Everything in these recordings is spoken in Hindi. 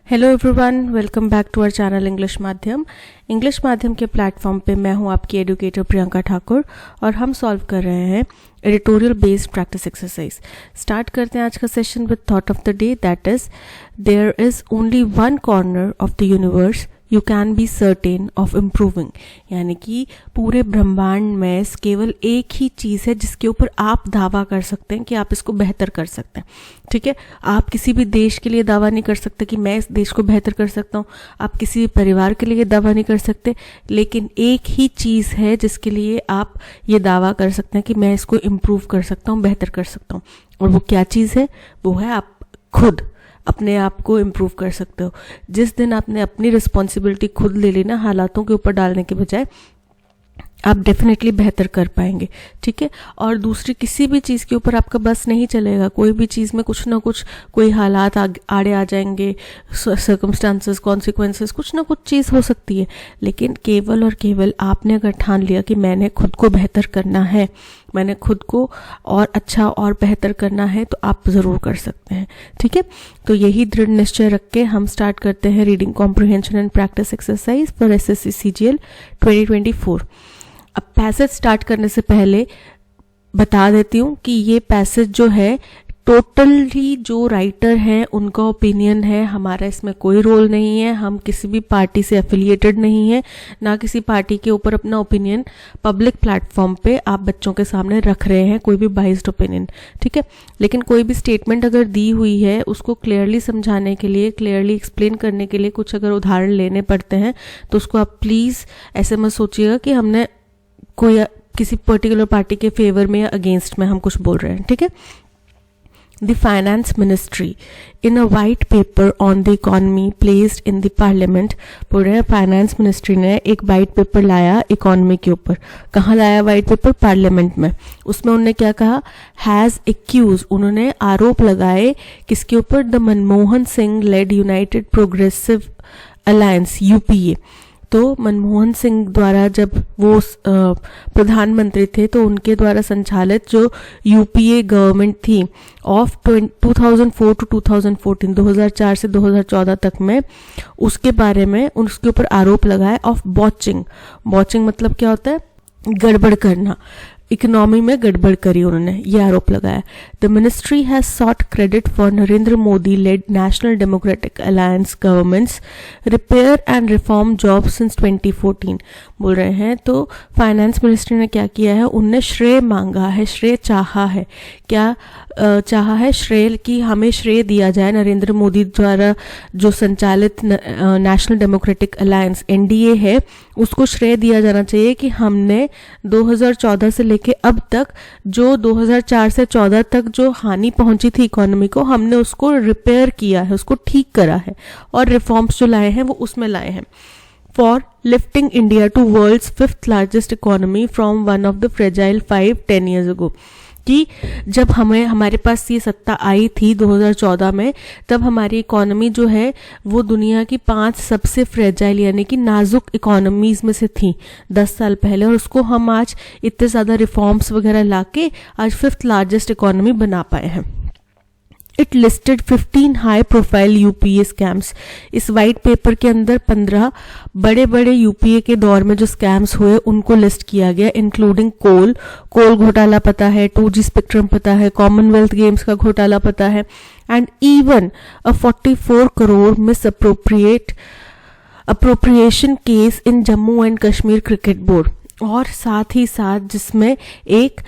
Hello everyone, welcome back to our channel English माध्यम के प्लेटफॉर्म पे मैं हूं आपकी एडुकेटर प्रियंका ठाकुर और हम सॉल्व कर रहे हैं editorial based practice exercise. Start करते हैं आज का session with thought of the day, that is there is only one corner of the universe you can be certain of improving. यानी कि पूरे ब्रह्मांड में केवल एक ही चीज़ है जिसके ऊपर आप दावा कर सकते हैं कि आप इसको बेहतर कर सकते हैं। ठीक है, आप किसी भी देश के लिए दावा नहीं कर सकते कि मैं इस देश को बेहतर कर सकता हूँ, आप किसी भी परिवार के लिए दावा नहीं कर सकते, लेकिन एक ही चीज़ है जिसके लिए आप ये दावा कर सकते हैं कि मैं इसको इम्प्रूव कर सकता हूँ, बेहतर कर सकता हूँ। और वो क्या चीज़ है? वो है आप खुद अपने आप को इम्प्रूव कर सकते हो। जिस दिन आपने अपनी रिस्पॉन्सिबिलिटी खुद ले ली ना, हालातों के ऊपर डालने के बजाय, आप डेफिनेटली बेहतर कर पाएंगे। ठीक है, और दूसरी किसी भी चीज़ के ऊपर आपका बस नहीं चलेगा। कोई भी चीज़ में कुछ ना कुछ कोई हालात आड़े आ जाएंगे, सर्कमस्टांसेस, कॉन्सिक्वेंसेस, कुछ ना कुछ चीज़ हो सकती है, लेकिन केवल और केवल आपने अगर ठान लिया कि मैंने खुद को बेहतर करना है, मैंने खुद को और अच्छा और बेहतर करना है, तो आप ज़रूर कर सकते हैं। ठीक है, तो यही दृढ़ निश्चय रख के हम स्टार्ट करते हैं reading comprehension and practice exercise for SSC CGL 2024। अब पैसेज स्टार्ट करने से पहले बता देती हूँ कि ये पैसेज जो है टोटली जो राइटर हैं उनका ओपिनियन है, हमारा इसमें कोई रोल नहीं है। हम किसी भी पार्टी से एफिलिएटेड नहीं है, ना किसी पार्टी के ऊपर अपना ओपिनियन पब्लिक प्लेटफॉर्म पे आप बच्चों के सामने रख रहे हैं, कोई भी बाइज्ड ओपिनियन। ठीक है, लेकिन कोई भी स्टेटमेंट अगर दी हुई है उसको क्लियरली समझाने के लिए, क्लियरली एक्सप्लेन करने के लिए कुछ अगर उदाहरण लेने पड़ते हैं तो उसको आप प्लीज़ ऐसे मत सोचिएगा कि हमने कोई किसी पर्टिकुलर पार्टी के फेवर में या अगेंस्ट में हम कुछ बोल रहे हैं। ठीक है, The Finance Ministry in a white paper on the economy placed in the Parliament, बोल रहे हैं फाइनेंस मिनिस्ट्री ने एक वाइट पेपर लाया इकोनॉमी के ऊपर। कहाँ लाया वाइट पेपर? पार्लियामेंट में। उसमें उन्होंने क्या कहा? हैज़ एक्यूज, उन्होंने आरोप लगाए किसके ऊपर? The Manmohan Singh led United Progressive Alliance, UPA. तो मनमोहन सिंह द्वारा जब वो प्रधानमंत्री थे तो उनके द्वारा संचालित जो यूपीए गवर्नमेंट थी ऑफ 2004 टू 2014, 2004 से 2014 तक में, उसके बारे में उसके ऊपर आरोप लगाए ऑफ बॉचिंग। बॉचिंग मतलब क्या होता है? गड़बड़ करना, इकोनॉमी में गड़बड़ करी उन्होंने, ये आरोप लगाया। The ministry has sought credit for Narendra Modi led National Democratic Alliance governments repair and reform job since 2014, बोल रहे हैं। तो फाइनेंस मिनिस्ट्री ने क्या किया है? उनने श्रेय मांगा है, श्रेय चाहा है। क्या चाहा है? श्रेय की हमें श्रेय दिया जाए, नरेंद्र मोदी द्वारा जो संचालित नेशनल डेमोक्रेटिक अलायंस एनडीए है उसको श्रेय दिया जाना चाहिए कि हमने 2014 से लेके अब तक जो 2004 से 14 तक जो हानि पहुंची थी इकोनॉमी को, हमने उसको रिपेयर किया है, उसको ठीक करा है, और रिफॉर्म्स जो लाए हैं वो उसमें लाए हैं। For lifting India to world's 5th largest economy from one of the fragile 10 years ago, कि जब हमारे पास ये सत्ता आई थी 2014 में, तब हमारी इकोनॉमी जो है वो दुनिया की 5 सबसे फ्रेजाइल यानी कि नाजुक इकोनॉमीज में से थी 10 साल पहले, और उसको हम आज इतने ज़्यादा रिफॉर्म्स वगैरह लाके आज 5th लार्जेस्ट इकोनॉमी बना पाए हैं। It listed 15 high profile UPA scams. इस वाइट पेपर के अंदर 15 बड़े बड़े यूपीए के दौर में जो स्कैम्स हुए उनको लिस्ट किया गया, इंक्लूडिंग कोल घोटाला पता है, 2G स्पेक्ट्रम पता है, कॉमनवेल्थ गेम्स का घोटाला पता है, and even a 44 crore miss appropriation case in Jammu and Kashmir cricket board. और साथ ही साथ जिसमें एक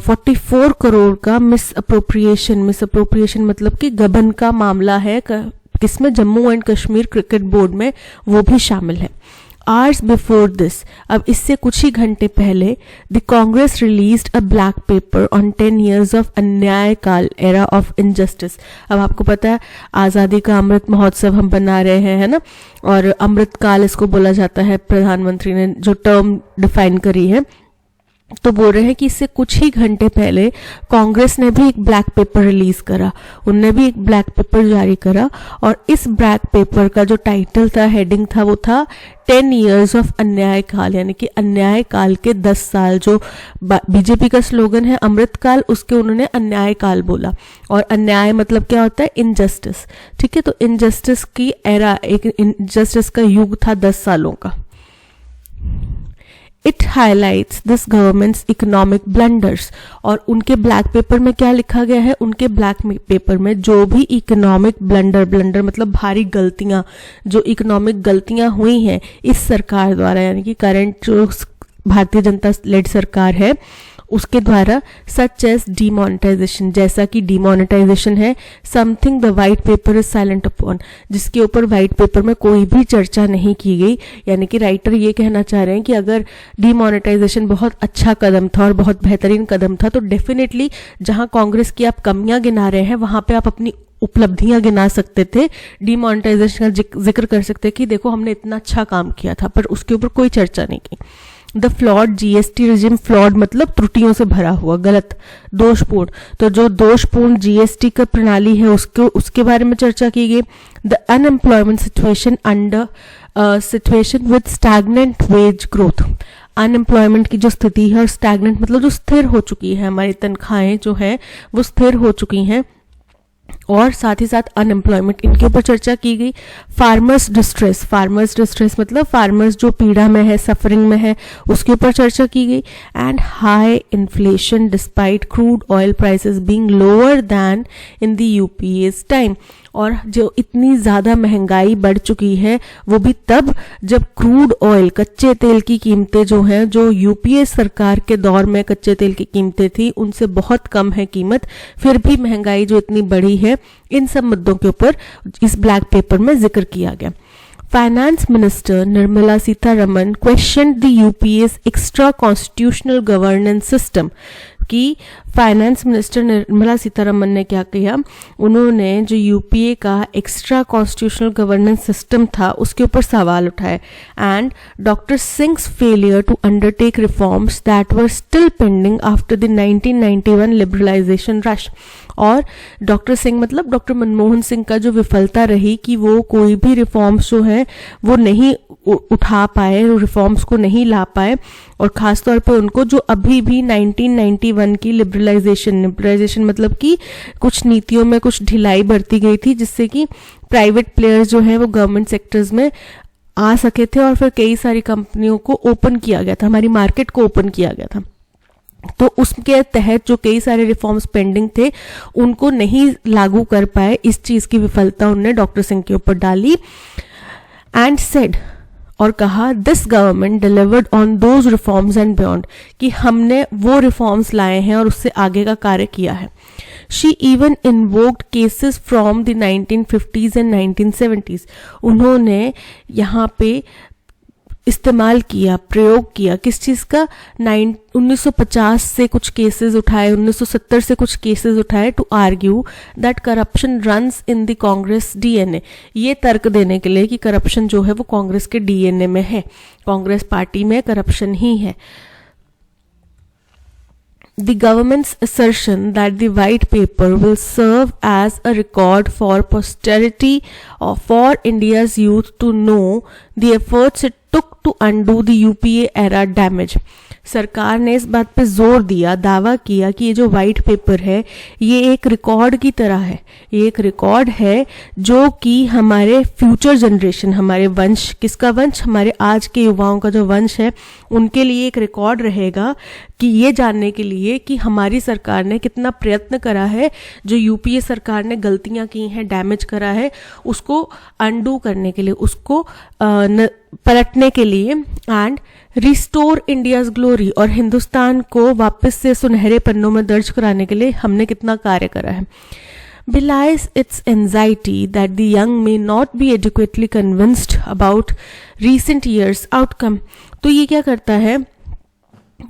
44 करोड़ का मिस अप्रोप्रिएशन मतलब कि गबन का मामला है, किसमें? Jammu and Kashmir cricket board में, वो भी शामिल है। आवर्स बिफोर दिस, अब इससे कुछ ही घंटे पहले, the Congress released a black paper on 10 years of अन्याय काल एरा ऑफ इनजस्टिस। अब आपको पता है आज़ादी का अमृत महोत्सव हम बना रहे हैं, है ना, और अमृत काल इसको बोला जाता है, प्रधानमंत्री ने जो टर्म डिफाइन करी है। तो बोल रहे हैं कि इससे कुछ ही घंटे पहले कांग्रेस ने भी एक ब्लैक पेपर रिलीज करा, उनने भी एक ब्लैक पेपर जारी करा, और इस ब्लैक पेपर का जो टाइटल था, हेडिंग था, वो था 10 years ऑफ अन्याय काल, यानी कि अन्याय काल के 10 साल। जो बीजेपी का स्लोगन है अमृत काल, उसके उन्होंने अन्याय काल बोला। और अन्याय मतलब क्या होता है? इनजस्टिस। ठीक है, तो इनजस्टिस की एरा, एक इनजस्टिस का युग था 10 सालों का। It highlights this governments economic blunders. और उनके ब्लैक पेपर में क्या लिखा गया है? उनके ब्लैक पेपर में जो भी इकोनॉमिक ब्लंडर मतलब भारी गलतियां, जो इकोनॉमिक गलतियां हुई हैं इस सरकार द्वारा, यानी कि करंट जो भारतीय जनता लेड सरकार है उसके द्वारा, सच एज डीमोनेटाइजेशन, जैसा कि डीमोनेटाइजेशन है, something the white paper is silent upon, जिसके ऊपर वाइट पेपर में कोई भी चर्चा नहीं की गई। यानी कि राइटर ये कहना चाह रहे हैं कि अगर डीमोनेटाइजेशन बहुत अच्छा कदम था और बहुत बेहतरीन कदम था, तो डेफिनेटली जहां कांग्रेस की आप कमियां गिना रहे हैं वहां पे आप अपनी उपलब्धियां गिना सकते थे, डीमोनेटाइजेशन का जिक्र कर सकते कि देखो हमने इतना अच्छा काम किया था, पर उसके ऊपर कोई चर्चा नहीं की। The flawed GST regime, flawed मतलब त्रुटियों से भरा हुआ, गलत, दोषपूर्ण, तो जो दोषपूर्ण जीएसटी का प्रणाली है उसके बारे में चर्चा की गई। The unemployment situation with stagnant wage growth, unemployment की जो स्थिति है, और स्टैग्नेंट मतलब जो स्थिर हो चुकी है, हमारी तनख्वाहें जो है वो स्थिर हो चुकी हैं, और साथ ही साथ अनएम्प्लॉयमेंट, इनके ऊपर चर्चा की गई। फार्मर्स डिस्ट्रेस मतलब फार्मर्स जो पीड़ा में है, सफरिंग में है, उसके ऊपर चर्चा की गई। And high inflation despite crude oil prices being lower than in the UPA's time, और जो इतनी ज़्यादा महंगाई बढ़ चुकी है वो भी तब जब क्रूड ऑयल, कच्चे तेल की कीमतें जो हैं, जो यूपीए सरकार के दौर में कच्चे तेल की कीमतें थी उनसे बहुत कम है कीमत, फिर भी महंगाई जो इतनी बढ़ी है, इन सब मुद्दों के ऊपर इस ब्लैक पेपर में जिक्र किया गया। Finance minister Nirmala Sitharaman question the UPA's extra constitutional governance system, कि फाइनेंस मिनिस्टर निर्मला सीतारमन ने क्या किया, उन्होंने जो यूपीए का एक्स्ट्रा कॉन्स्टिट्यूशनल गवर्नेंस सिस्टम था उसके ऊपर सवाल उठाए। And doctor Singh's failure to undertake reforms that were still pending after the 1991 liberalisation rush, और डॉक्टर सिंह मतलब डॉक्टर मनमोहन सिंह का जो विफलता रही कि वो कोई भी रिफॉर्म्स जो है वो नहीं उठा पाए, रिफॉर्म्स को नहीं ला पाए, और खासतौर पे उनको जो अभी भी 1991 की लिबरलाइजेशन मतलब कि कुछ नीतियों में कुछ ढिलाई बरती गई थी, जिससे कि प्राइवेट प्लेयर्स जो है वो गवर्नमेंट सेक्टर्स में आ सके थे, और फिर कई सारी कंपनियों को ओपन किया गया था, हमारी मार्केट को ओपन किया गया था। तो उसके तहत जो कई सारे रिफॉर्म्स पेंडिंग थे उनको नहीं लागू कर पाए, इस चीज की विफलता उन्होंने डॉक्टर सिंह के ऊपर डाली। एंड सेड, और कहा, this government delivered on those reforms and beyond, कि हमने वो रिफॉर्म्स लाए हैं और उससे आगे का कार्य किया है। She even invoked cases from the 1950s and 1970s, उन्होंने यहाँ पे इस्तेमाल किया, प्रयोग किया किस चीज़ का, 1950 से कुछ केसेस उठाए, 1970 से कुछ केसेस उठाए, to argue that corruption runs in the Congress DNA, ये तर्क देने के लिए कि करप्शन जो है वो कांग्रेस के डीएनए में है, कांग्रेस पार्टी में करप्शन ही है। The government's assertion that the white paper will serve as a record for posterity or for India's youth to know the efforts it took to undo the UPA era damage. सरकार ने इस बात पे जोर दिया, दावा किया कि ये जो वाइट पेपर है ये एक रिकॉर्ड की तरह है, ये एक रिकॉर्ड है जो कि हमारे फ्यूचर जनरेशन, हमारे वंश, किसका वंश, हमारे आज के युवाओं का जो वंश है उनके लिए एक रिकॉर्ड रहेगा, कि ये जानने के लिए कि हमारी सरकार ने कितना प्रयत्न करा है, जो यूपीए सरकार ने गलतियां की हैं, डैमेज करा है, उसको अनडू करने के लिए, उसको पलटने के लिए, एंड रिस्टोर इंडियाज ग्लोरी, और हिंदुस्तान को वापस से सुनहरे पन्नों में दर्ज कराने के लिए हमने कितना कार्य करा है। belies its anxiety that the young may not be adequately convinced about recent years outcome. तो ये क्या करता है,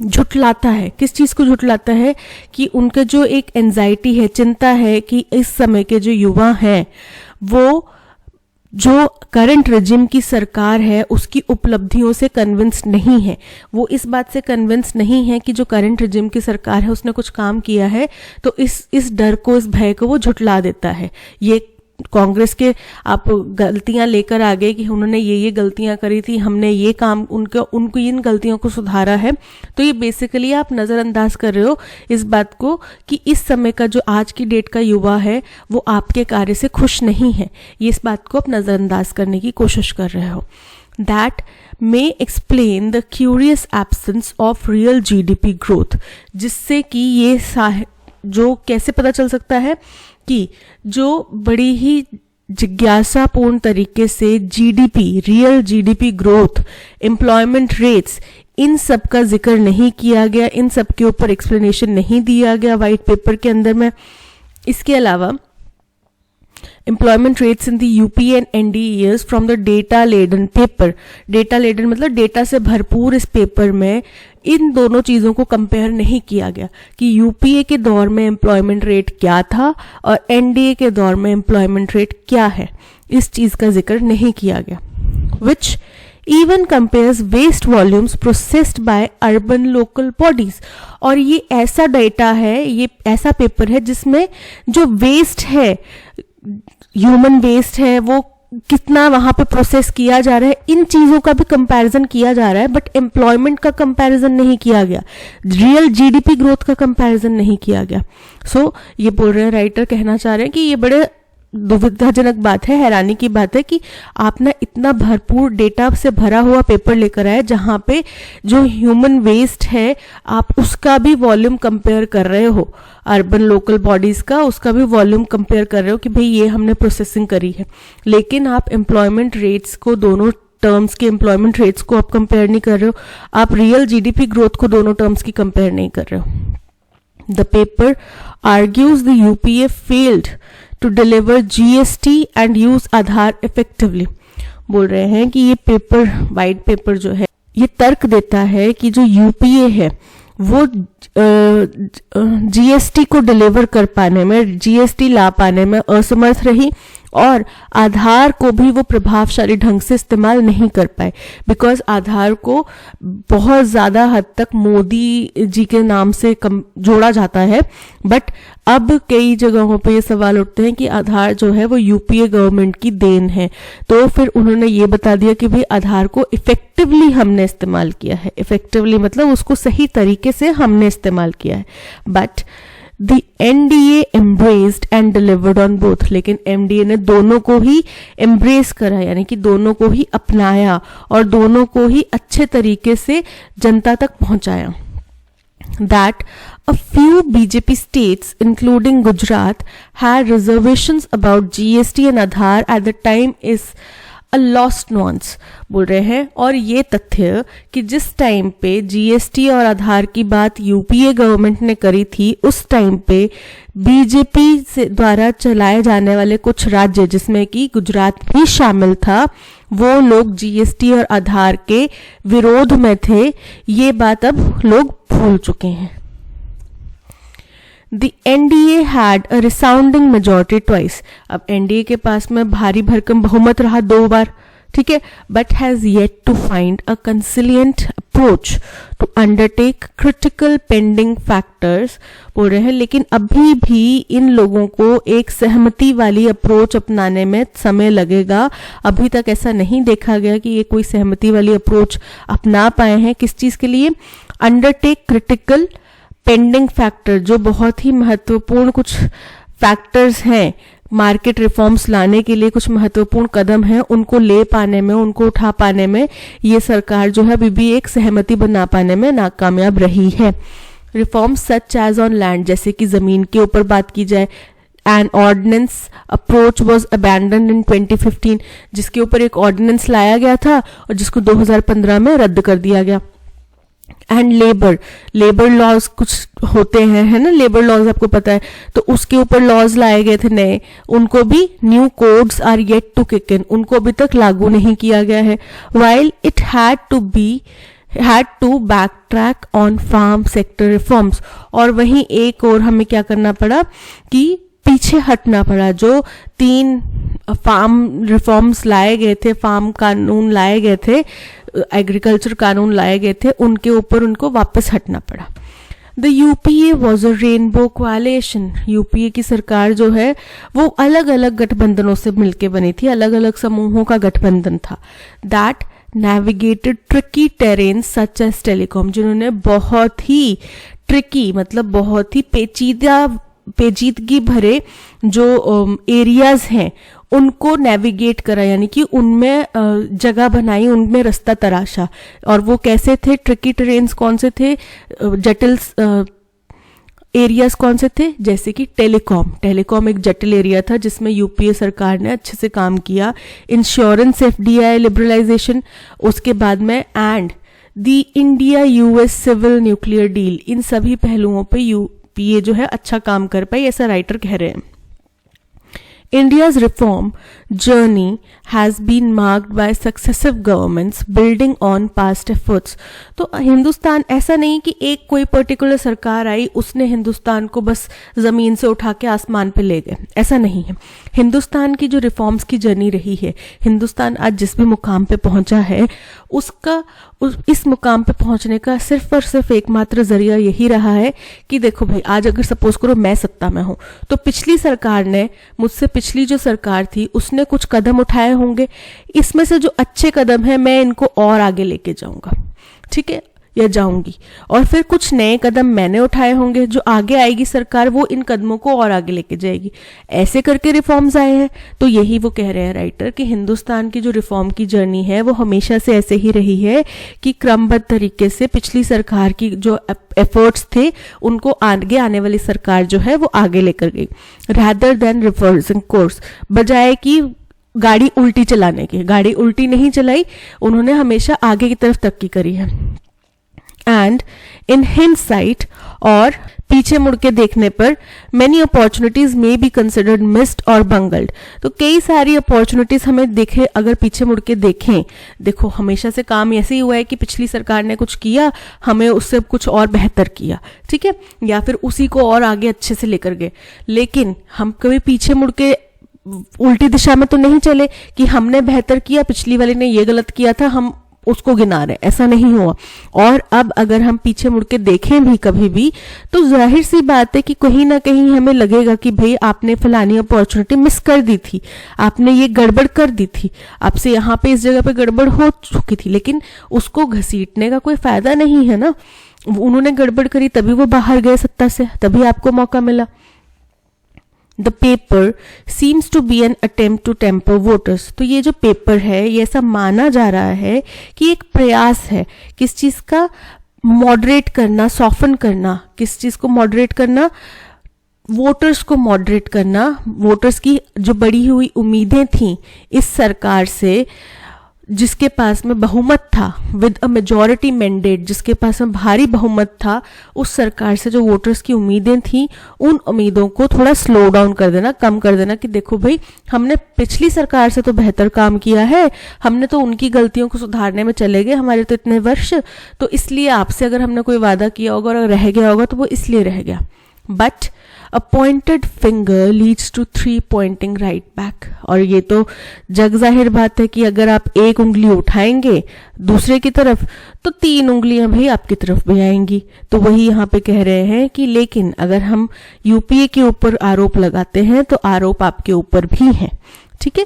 झुटलाता है, किस चीज को झुटलाता है, कि उनका जो एक एंजाइटी है, चिंता है कि इस समय के जो युवा हैं वो जो करंट रेजिम की सरकार है उसकी उपलब्धियों से कन्विंस नहीं है। वो इस बात से कन्विंस नहीं है कि जो करंट रेजिम की सरकार है उसने कुछ काम किया है, तो इस डर को, इस भय को वो झुठला देता है। ये कांग्रेस के आप गलतियां लेकर आ गए कि उन्होंने ये गलतियां करी थी, हमने ये काम उनको इन गलतियों को सुधारा है। तो ये बेसिकली आप नज़रअंदाज कर रहे हो इस बात को कि इस समय का जो आज की डेट का युवा है वो आपके कार्य से खुश नहीं है। ये इस बात को आप नज़रअंदाज करने की कोशिश कर रहे हो। That may explain the curious absence of real GDP growth, जिससे कि ये जो कैसे पता चल सकता है कि जो बड़ी ही जिज्ञासापूर्ण तरीके से GDP, real GDP growth, employment rates, इन सब का जिक्र नहीं किया गया, इन सब के ऊपर एक्सप्लेनेशन नहीं दिया गया वाइट पेपर के अंदर में। इसके अलावा employment rates in the UP and ND years from the data laden paper, data laden मतलब डेटा से भरपूर इस पेपर में इन दोनों चीज़ों को कंपेयर नहीं किया गया कि यूपीए के दौर में एम्प्लॉयमेंट रेट क्या था और एनडीए के दौर में एम्प्लॉयमेंट रेट क्या है, इस चीज़ का जिक्र नहीं किया गया। विच even compares waste volumes processed by urban local bodies, और ये ऐसा डेटा है, ये ऐसा पेपर है जिसमें जो वेस्ट है, ह्यूमन वेस्ट है, वो कितना वहां पे प्रोसेस किया जा रहा है, इन चीजों का भी कंपैरिजन किया जा रहा है, बट एम्प्लॉयमेंट का कंपैरिजन नहीं किया गया, रियल जीडीपी ग्रोथ का कंपैरिजन नहीं किया गया। सो ये बोल रहे हैं, राइटर कहना चाह रहे हैं कि ये बड़े दुविधाजनक बात है, हैरानी की बात है कि आप ना इतना भरपूर डेटा से भरा हुआ पेपर लेकर आए जहां पे जो ह्यूमन वेस्ट है आप उसका भी वॉल्यूम कंपेयर कर रहे हो, अर्बन लोकल बॉडीज का उसका भी वॉल्यूम कंपेयर कर रहे हो कि भाई ये हमने प्रोसेसिंग करी है, लेकिन आप एम्प्लॉयमेंट रेट्स को, दोनों टर्म्स के एम्प्लॉयमेंट रेट्स को आप कंपेयर नहीं कर रहे हो, आप रियल जीडीपी ग्रोथ को दोनों टर्म्स की कंपेयर नहीं कर रहे हो। The paper argues the UPA failed to deliver GST and use Aadhaar effectively। बोल रहे हैं कि ये पेपर, वाइट पेपर जो है, ये तर्क देता है कि जो यूपीए है वो जीएसटी को डिलीवर कर पाने में, जीएसटी ला पाने में असमर्थ रही और आधार को भी वो प्रभावशाली ढंग से इस्तेमाल नहीं कर पाए, बिकॉज आधार को बहुत ज़्यादा हद तक मोदी जी के नाम से जोड़ा जाता है। बट अब कई जगहों पे ये सवाल उठते हैं कि आधार जो है वो यूपीए गवर्नमेंट की देन है, तो फिर उन्होंने ये बता दिया कि भाई आधार को इफेक्टिवली हमने इस्तेमाल किया है, इफेक्टिवली मतलब उसको सही तरीके से हमने इस्तेमाल किया है। But The NDA embraced and delivered on both, लेकिन MDA ने दोनों को ही embrace करा, यानी कि दोनों को ही अपनाया और दोनों को ही अच्छे तरीके से जनता तक पहुंचाया। That a few BJP states, including Gujarat, had reservations about GST and Aadhaar at the time is a lost nuance। बोल रहे हैं, और ये तथ्य कि जिस टाइम पे जीएसटी और आधार की बात यूपीए गवर्नमेंट ने करी थी, उस टाइम पे बीजेपी से द्वारा चलाए जाने वाले कुछ राज्य जिसमें कि गुजरात भी शामिल था, वो लोग जीएसटी और आधार के विरोध में थे। ये बात अब लोग भूल चुके हैं। The NDA had a resounding majority twice। अब एनडीए के पास में भारी भरकम बहुमत रहा 2 बार, ठीक है, but has yet to find a conciliant approach to undertake critical pending factors। बोल रहे हैं, लेकिन अभी भी इन लोगों को एक सहमति वाली अप्रोच अपनाने में समय लगेगा। अभी तक ऐसा नहीं देखा गया कि ये कोई सहमति वाली अप्रोच अपना पाए हैं। किस चीज के लिए? अंडरटेक क्रिटिकल पेंडिंग फैक्टर, जो बहुत ही महत्वपूर्ण कुछ फैक्टर्स हैं मार्केट रिफॉर्म्स लाने के लिए, कुछ महत्वपूर्ण कदम हैं, उनको ले पाने में, उनको उठा पाने में ये सरकार जो है अभी भी एक सहमति बना पाने में नाकामयाब रही है। Reforms such as on land, जैसे कि जमीन के ऊपर बात की जाए, an ordinance approach was abandon in 2015, जिसके ऊपर एक ऑर्डिनेंस लाया गया था और जिसको 2015 में रद्द कर दिया गया। एंड लेबर लॉज कुछ होते हैं, है ना, लेबर लॉज आपको पता है, तो उसके ऊपर लॉज लाए गए थे नए, उनको भी new codes are yet to kick in, उनको अभी तक लागू नहीं किया गया है। While it had to backtrack on farm sector reforms, और वहीं एक और हमें क्या करना पड़ा कि पीछे हटना पड़ा। जो 3 फार्म रिफॉर्म्स लाए गए थे, फार्म कानून लाए गए थे, एग्रीकल्चर कानून लाए गए थे, उनके ऊपर उनको वापस हटना पड़ा। The UPA was a rainbow कोalition। UPA की सरकार जो है वो अलग अलग गठबंधनों से मिलकर बनी थी, अलग अलग समूहों का गठबंधन था। That navigated tricky terrain such as telecom, जिन्होंने बहुत ही ट्रिकी मतलब बहुत ही पेचीदगी भरे जो एरियाज हैं उनको नेविगेट करा, यानी कि उनमें जगह बनाई, उनमें रास्ता तराशा। और वो कैसे थे? ट्रिकी टेरेन्स कौन से थे? जटिल एरियाज कौन से थे? जैसे कि टेलीकॉम एक जटिल एरिया था जिसमें यूपीए सरकार ने अच्छे से काम किया। इंश्योरेंस, एफडीआई लिबरलाइजेशन, उसके बाद में and the India US civil nuclear deal, इन सभी पहलुओं पे यूपीए जो है अच्छा काम कर पाई, ऐसा राइटर कह रहे हैं। India's reform journey has been marked by successive governments building on past efforts। तो हिंदुस्तान ऐसा नहीं कि एक कोई पर्टिकुलर सरकार आई उसने हिंदुस्तान को बस जमीन से उठा के आसमान पे ले गए, ऐसा नहीं है। हिंदुस्तान की जो रिफॉर्म्स की जर्नी रही है, हिंदुस्तान आज जिस भी मुकाम पे पहुंचा है इस मुकाम पे पहुंचने का सिर्फ और सिर्फ एकमात्र जरिया यही रहा है कि देखो भाई, आज अगर सपोज करो मैं सत्ता में हूं तो पिछली सरकार ने, मुझसे पिछली जो सरकार थी उसने कुछ कदम उठाए होंगे, इसमें से जो अच्छे कदम है मैं इनको और आगे लेके जाऊंगा, ठीक है, या जाऊंगी। और फिर कुछ नए कदम मैंने उठाए होंगे, जो आगे आएगी सरकार वो इन कदमों को और आगे लेके जाएगी। ऐसे करके रिफॉर्म्स आए हैं। तो यही वो कह रहे हैं राइटर कि हिंदुस्तान की जो रिफॉर्म की जर्नी है वो हमेशा से ऐसे ही रही है कि क्रमबद्ध तरीके से पिछली सरकार की जो एफर्ट्स थे उनको आगे आने वाली सरकार जो है वो आगे लेकर गई। रैदर देन रिवर्सिंग कोर्स, बजाय कि गाड़ी उल्टी चलाने की, गाड़ी उल्टी नहीं चलाई, उन्होंने हमेशा आगे की तरफ तरक्की करी है। एंड इन हिंडसाइट, और पीछे मुड़ के देखने पर, many opportunities may be considered missed और बंगल्ड। तो कई सारी अपॉर्चुनिटीज हमें देखे, अगर पीछे मुड़ के देखें, देखो हमेशा से काम ऐसे ही हुआ है कि पिछली सरकार ने कुछ किया, हमें उससे कुछ और बेहतर किया, ठीक है, या फिर उसी को और आगे अच्छे से लेकर गए। लेकिन हम कभी पीछे मुड़ के उल्टी दिशा में तो नहीं चले कि हमने बेहतर किया, पिछली वाले ने ये गलत किया था, हम उसको गिना रहे, ऐसा नहीं हुआ। और अब अगर हम पीछे मुड़ के देखें भी कभी भी तो जाहिर सी बात है कि कहीं ना कहीं हमें लगेगा कि भाई आपने फलानी अपॉर्चुनिटी मिस कर दी थी, आपने ये गड़बड़ कर दी थी, आपसे यहाँ पे इस जगह पे गड़बड़ हो चुकी थी, लेकिन उसको घसीटने का कोई फायदा नहीं है ना। उन्होंने गड़बड़ करी तभी वो बाहर गए सत्ता से, तभी आपको मौका मिला। The paper seems to be an attempt to temper voters। तो ये जो पेपर है ये ऐसा माना जा रहा है कि एक प्रयास है किस चीज का? मॉडरेट करना, सॉफन करना। किस चीज को मॉडरेट करना? वोटर्स को मॉडरेट करना। वोटर्स की जो बढ़ी हुई उम्मीदें थी इस सरकार से, जिसके पास में बहुमत था, विद अ मेजॉरिटी मैंडेट, जिसके पास में भारी बहुमत था, उस सरकार से जो वोटर्स की उम्मीदें थी उन उम्मीदों को थोड़ा स्लो डाउन कर देना, कम कर देना कि देखो भाई हमने पिछली सरकार से तो बेहतर काम किया है, हमने तो उनकी गलतियों को सुधारने में चले गए, हमारे तो इतने वर्ष, तो इसलिए आपसे अगर हमने कोई वादा किया होगा और रह गया होगा तो वो इसलिए रह गया। But A pointed finger leads to 3 pointing right back। और ये तो जग जाहिर बात है कि अगर आप एक उंगली उठाएंगे दूसरे की तरफ तो 3 उंगलियां भी आपकी तरफ भी आएंगी। तो वही यहाँ पे कह रहे हैं कि लेकिन अगर हम यूपीए के ऊपर आरोप लगाते हैं तो आरोप आपके ऊपर भी है, ठीक है।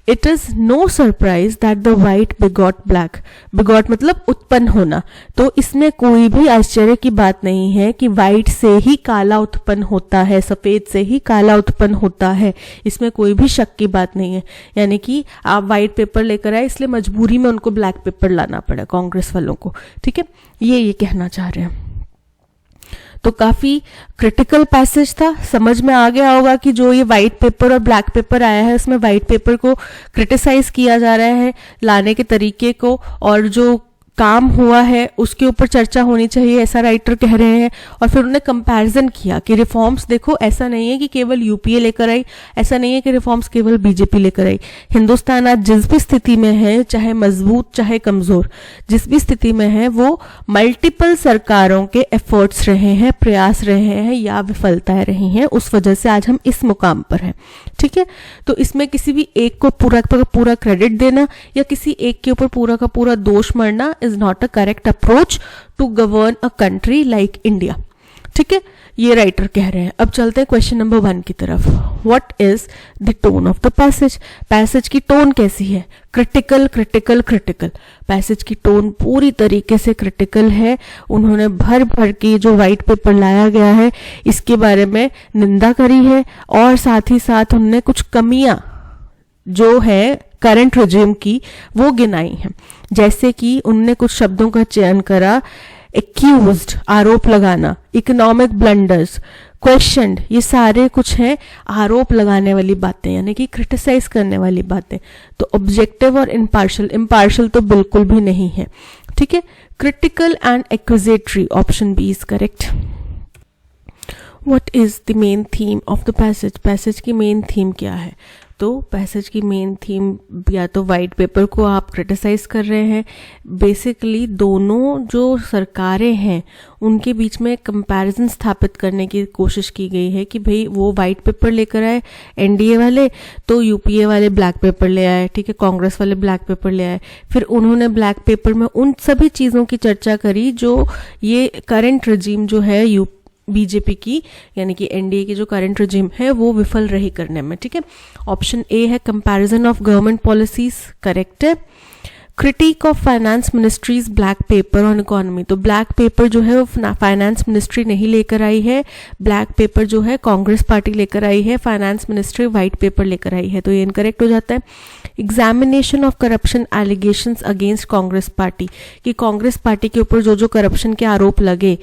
It is no surprise that the white bigot black. Bigot मतलब उत्पन्न होना, तो इसमें कोई भी आश्चर्य की बात नहीं है कि व्हाइट से ही काला उत्पन्न होता है, सफेद से ही काला उत्पन्न होता है, इसमें कोई भी शक की बात नहीं है। यानी कि आप व्हाइट पेपर लेकर आए इसलिए मजबूरी में उनको ब्लैक पेपर लाना पड़ा कांग्रेस वालों को, ठीक है, ये कहना चाह रहे हैं। तो काफी क्रिटिकल पैसेज था, समझ में आ गया होगा कि जो ये व्हाइट पेपर और ब्लैक पेपर आया है उसमें व्हाइट पेपर को क्रिटिसाइज किया जा रहा है लाने के तरीके को, और जो काम हुआ है उसके ऊपर चर्चा होनी चाहिए, ऐसा राइटर कह रहे हैं। और फिर उन्होंने कंपैरिजन किया कि रिफॉर्म्स देखो, ऐसा नहीं है कि केवल यूपीए लेकर आई, ऐसा नहीं है कि रिफॉर्म्स केवल बीजेपी लेकर आई। हिंदुस्तान आज जिस भी स्थिति में है, चाहे मजबूत चाहे कमजोर, जिस भी स्थिति में है, वो मल्टीपल सरकारों के एफर्ट्स रहे हैं, प्रयास रहे हैं या विफलताएं रही हैं, उस वजह से आज हम इस मुकाम पर हैं। ठीक है, तो इसमें किसी भी एक को पूरा क्रेडिट देना या किसी एक के ऊपर पूरा का पूरा दोष मढ़ना is not a correct approach to govern a country like India. ठीक है, ये राइटर कह रहे हैं। अब चलते हैं क्वेश्चन नंबर 1 की तरफ। What is the tone of the passage? Passage की टोन कैसी है? Critical critical critical. पैसेज की टोन पूरी तरीके से क्रिटिकल है। उन्होंने भर भर के जो व्हाइट पेपर लाया गया है इसके बारे में निंदा करी है और साथ ही साथ उन्होंने कुछ कमियां जो है करंट रिजीम की वो गिनाई है। जैसे कि उनने कुछ शब्दों का चयन करा, एक्यूज्ड आरोप लगाना, इकोनॉमिक ब्लंडर्स, क्वेश्चनड, ये सारे कुछ हैं आरोप लगाने वाली बातें, यानी कि क्रिटिसाइज करने वाली बातें। तो ऑब्जेक्टिव और इम्पार्शियल तो बिल्कुल भी नहीं है। ठीक है, critical and accusatory, option B is correct. What is the main theme of the passage? Passage की मेन थीम क्या है? तो पैसेज की मेन थीम, या तो वाइट पेपर को आप क्रिटिसाइज कर रहे हैं, बेसिकली दोनों जो सरकारें हैं उनके बीच में कंपैरिजन स्थापित करने की कोशिश की गई है कि भाई वो वाइट पेपर लेकर आए एनडीए वाले, तो यूपीए वाले ब्लैक पेपर ले आए। ठीक है, कांग्रेस वाले ब्लैक पेपर ले आए। फिर उन्होंने ब्लैक पेपर में उन सभी चीज़ों की चर्चा करी जो ये करंट रजीम जो है बीजेपी की, यानी कि एनडीए की जो करंट रजीम है वो विफल रही करने में। ठीक है, ऑप्शन ए है comparison of government policies, correct है। Critique of finance ministries black paper on economy, तो ब्लैक पेपर जो है वो फाइनेंस मिनिस्ट्री नहीं लेकर आई है, ब्लैक पेपर जो है कांग्रेस पार्टी लेकर आई है, फाइनेंस मिनिस्ट्री व्हाइट पेपर लेकर आई है, तो ये इनकरेक्ट हो जाता है। Examination of corruption allegations against Congress party, कि कांग्रेस पार्टी के ऊपर जो जो करप्शन के आरोप लगे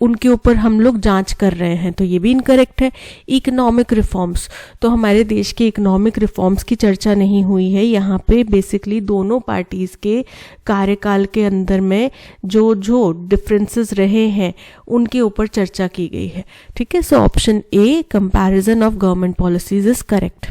उनके ऊपर हम लोग जांच कर रहे हैं, तो ये भी इनकरेक्ट है। इकोनॉमिक रिफॉर्म्स, तो हमारे देश के इकोनॉमिक रिफॉर्म्स की चर्चा नहीं हुई है। यहाँ पे बेसिकली दोनों पार्टीज के कार्यकाल के अंदर में जो जो डिफरेंसेस रहे हैं उनके ऊपर चर्चा की गई है। ठीक है, so option A comparison of government policies is correct.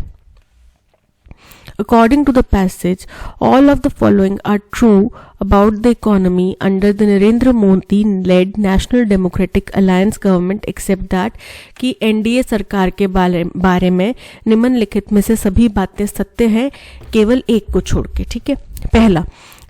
According to the passage, all of the following are true about the economy under the Narendra Modi-led National Democratic Alliance government except that कि एनडीए सरकार के बारे में निम्नलिखित में से सभी बातें सत्य हैं केवल एक को छोड़ के। ठीक है, पहला,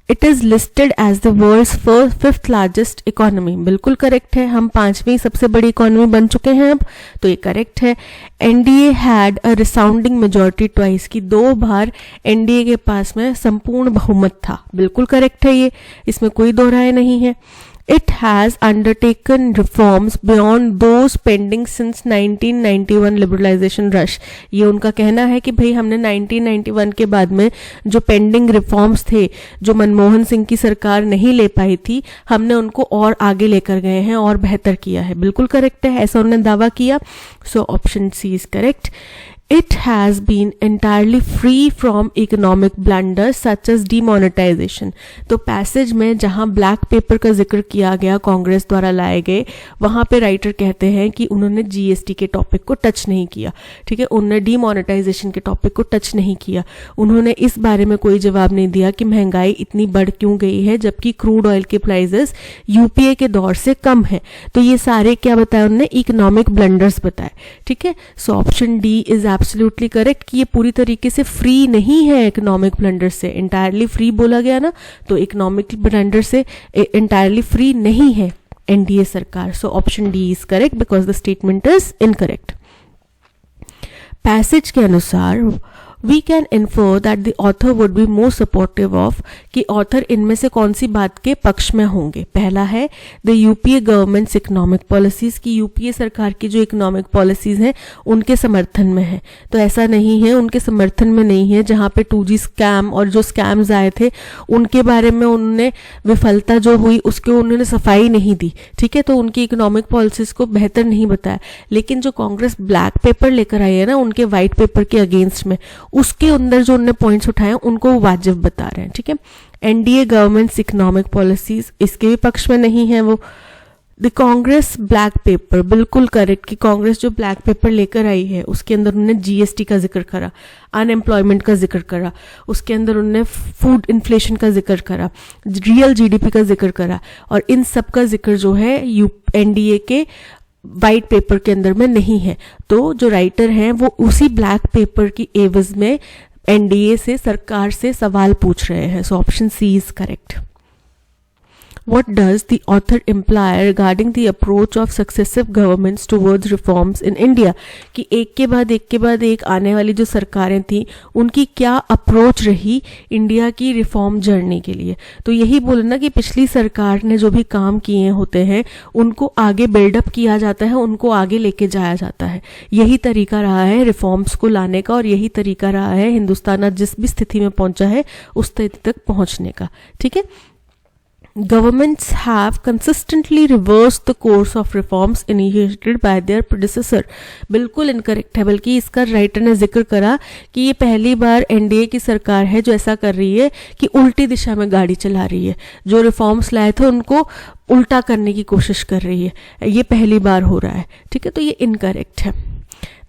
it is listed as the world's fifth largest economy, बिल्कुल करेक्ट है। हम 5वीं सबसे बड़ी इकोनॉमी बन चुके हैं अब, तो ये करेक्ट है। NDA had a resounding majority twice, की 2 बार एनडीए के पास में संपूर्ण बहुमत था, बिल्कुल करेक्ट है ये, इसमें कोई दो राय नहीं है। It has undertaken reforms beyond those pending since 1991 liberalization rush, ये उनका कहना है कि भाई हमने 1991 के बाद में जो पेंडिंग रिफॉर्म्स थे जो मनमोहन सिंह की सरकार नहीं ले पाई थी, हमने उनको और आगे लेकर गए हैं और बेहतर किया है, बिल्कुल करेक्ट है, ऐसा उन्होंने दावा किया। So option C is correct. It has been entirely free from economic blunders such as demonetization, तो पैसेज में जहां ब्लैक पेपर का जिक्र किया गया कांग्रेस द्वारा लाए गए, वहां पे राइटर कहते हैं कि उन्होंने जीएसटी के टॉपिक को टच नहीं किया। ठीक है, उन्होंने डीमोनेटाइजेशन के टॉपिक को टच नहीं किया, उन्होंने इस बारे में कोई जवाब नहीं दिया कि महंगाई इतनी बढ़ क्यों गई है जबकि क्रूड ऑयल के प्राइसेस यूपीए के दौर से कम है। तो ये सारे क्या बताया उन्होंने, इकोनॉमिक ब्लंडर्स बताए। ठीक है, so option D is absolutely correct कि ये पूरी तरीके से फ्री नहीं है इकोनॉमिक ब्लंडर से। इंटायरली फ्री बोला गया ना, तो इकोनॉमिक ब्लंडर से इंटायरली फ्री नहीं है एनडीए सरकार। So option D is correct because the statement is incorrect. Passage के अनुसार we can infer that the author would be more supportive of, कि ऑथर इनमें से कौन सी बात के पक्ष में होंगे। पहला है the UPA governments economic policies, की यूपीए सरकार की जो इकोनॉमिक पॉलिसीज हैं उनके समर्थन में है। तो ऐसा नहीं है, उनके समर्थन में नहीं है। जहां पे 2G स्कैम और जो स्कैम्स आए थे उनके बारे में उन्होंने विफलता जो हुई उसके उन्होंने सफाई नहीं दी। ठीक है, तो उनकी इकोनॉमिक पॉलिसीज को बेहतर नहीं बताया। लेकिन जो कांग्रेस ब्लैक पेपर लेकर आई है ना उनके व्हाइट पेपर के अगेंस्ट में, उसके अंदर जो उन्होंने पॉइंट्स उठाए उनको वो वाजिब बता रहे हैं, ठीक है। एनडीए गवर्नमेंट्स इकोनॉमिक पॉलिसीज, इसके भी पक्ष में नहीं है वो। द कांग्रेस ब्लैक पेपर, बिल्कुल करेक्ट कि कांग्रेस जो ब्लैक पेपर लेकर आई है उसके अंदर उन्होंने जीएसटी का जिक्र करा, अनएम्प्लॉयमेंट का जिक्र करा, उसके अंदर उन्होंने फूड इन्फ्लेशन का जिक्र करा, रियल जीडीपी का जिक्र करा, और इन सब का जिक्र जो है एनडीए के वाइट पेपर के अंदर में नहीं है। तो जो राइटर हैं वो उसी ब्लैक पेपर की एवज में एनडीए से, सरकार से सवाल पूछ रहे हैं। So option C is correct. What does the author imply regarding the approach of successive governments towards reforms in India? कि एक के बाद एक आने वाली जो सरकारें थी उनकी क्या अप्रोच रही इंडिया की रिफॉर्म जर्नी के लिए। तो यही बोलना कि पिछली सरकार ने जो भी काम किए होते हैं उनको आगे बिल्डअप किया जाता है, उनको आगे लेके जाया जाता है। यही तरीका रहा है रिफॉर्म्स को लाने का, और यही तरीका रहा है हिंदुस्तान आज जिस भी स्थिति में पहुंचा है उस स्थिति तक पहुंचने का, ठीक है। Governments have consistently reversed the course of reforms initiated by their predecessor. बिल्कुल इनकरेक्ट है, बल्कि इसका राइटर ने जिक्र करा कि ये पहली बार एनडीए की सरकार है जो ऐसा कर रही है कि उल्टी दिशा में गाड़ी चला रही है, जो रिफॉर्म्स लाए थे उनको उल्टा करने की कोशिश कर रही है, ये पहली बार हो रहा है, ठीक है। तो ये इनकरेक्ट है।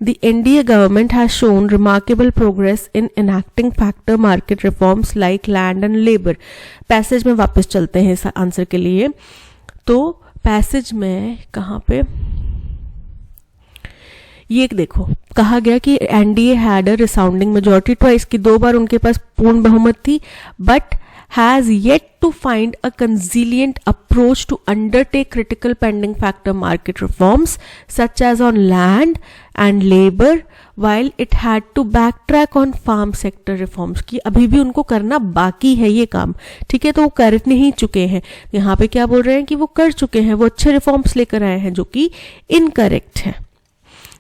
The NDA government has shown remarkable progress in enacting factor market reforms like land and labor. Passage में वापस चलते हैं इस आंसर के लिए। तो पैसेज में कहाँ पे, ये देखो कहा गया कि NDA had a resounding majority twice, की 2 बार उनके पास पूर्ण बहुमत थी, but has yet to find a conciliant approach to undertake critical pending factor market reforms such as on land and labor, while it had to backtrack on farm sector reforms, की अभी भी उनको करना बाकी है ये काम, ठीक है। तो वो कर नहीं चुके हैं, यहाँ पे क्या बोल रहे हैं कि वो कर चुके हैं, वो अच्छे रिफॉर्म्स लेकर आए हैं, जो कि इनकरेक्ट है।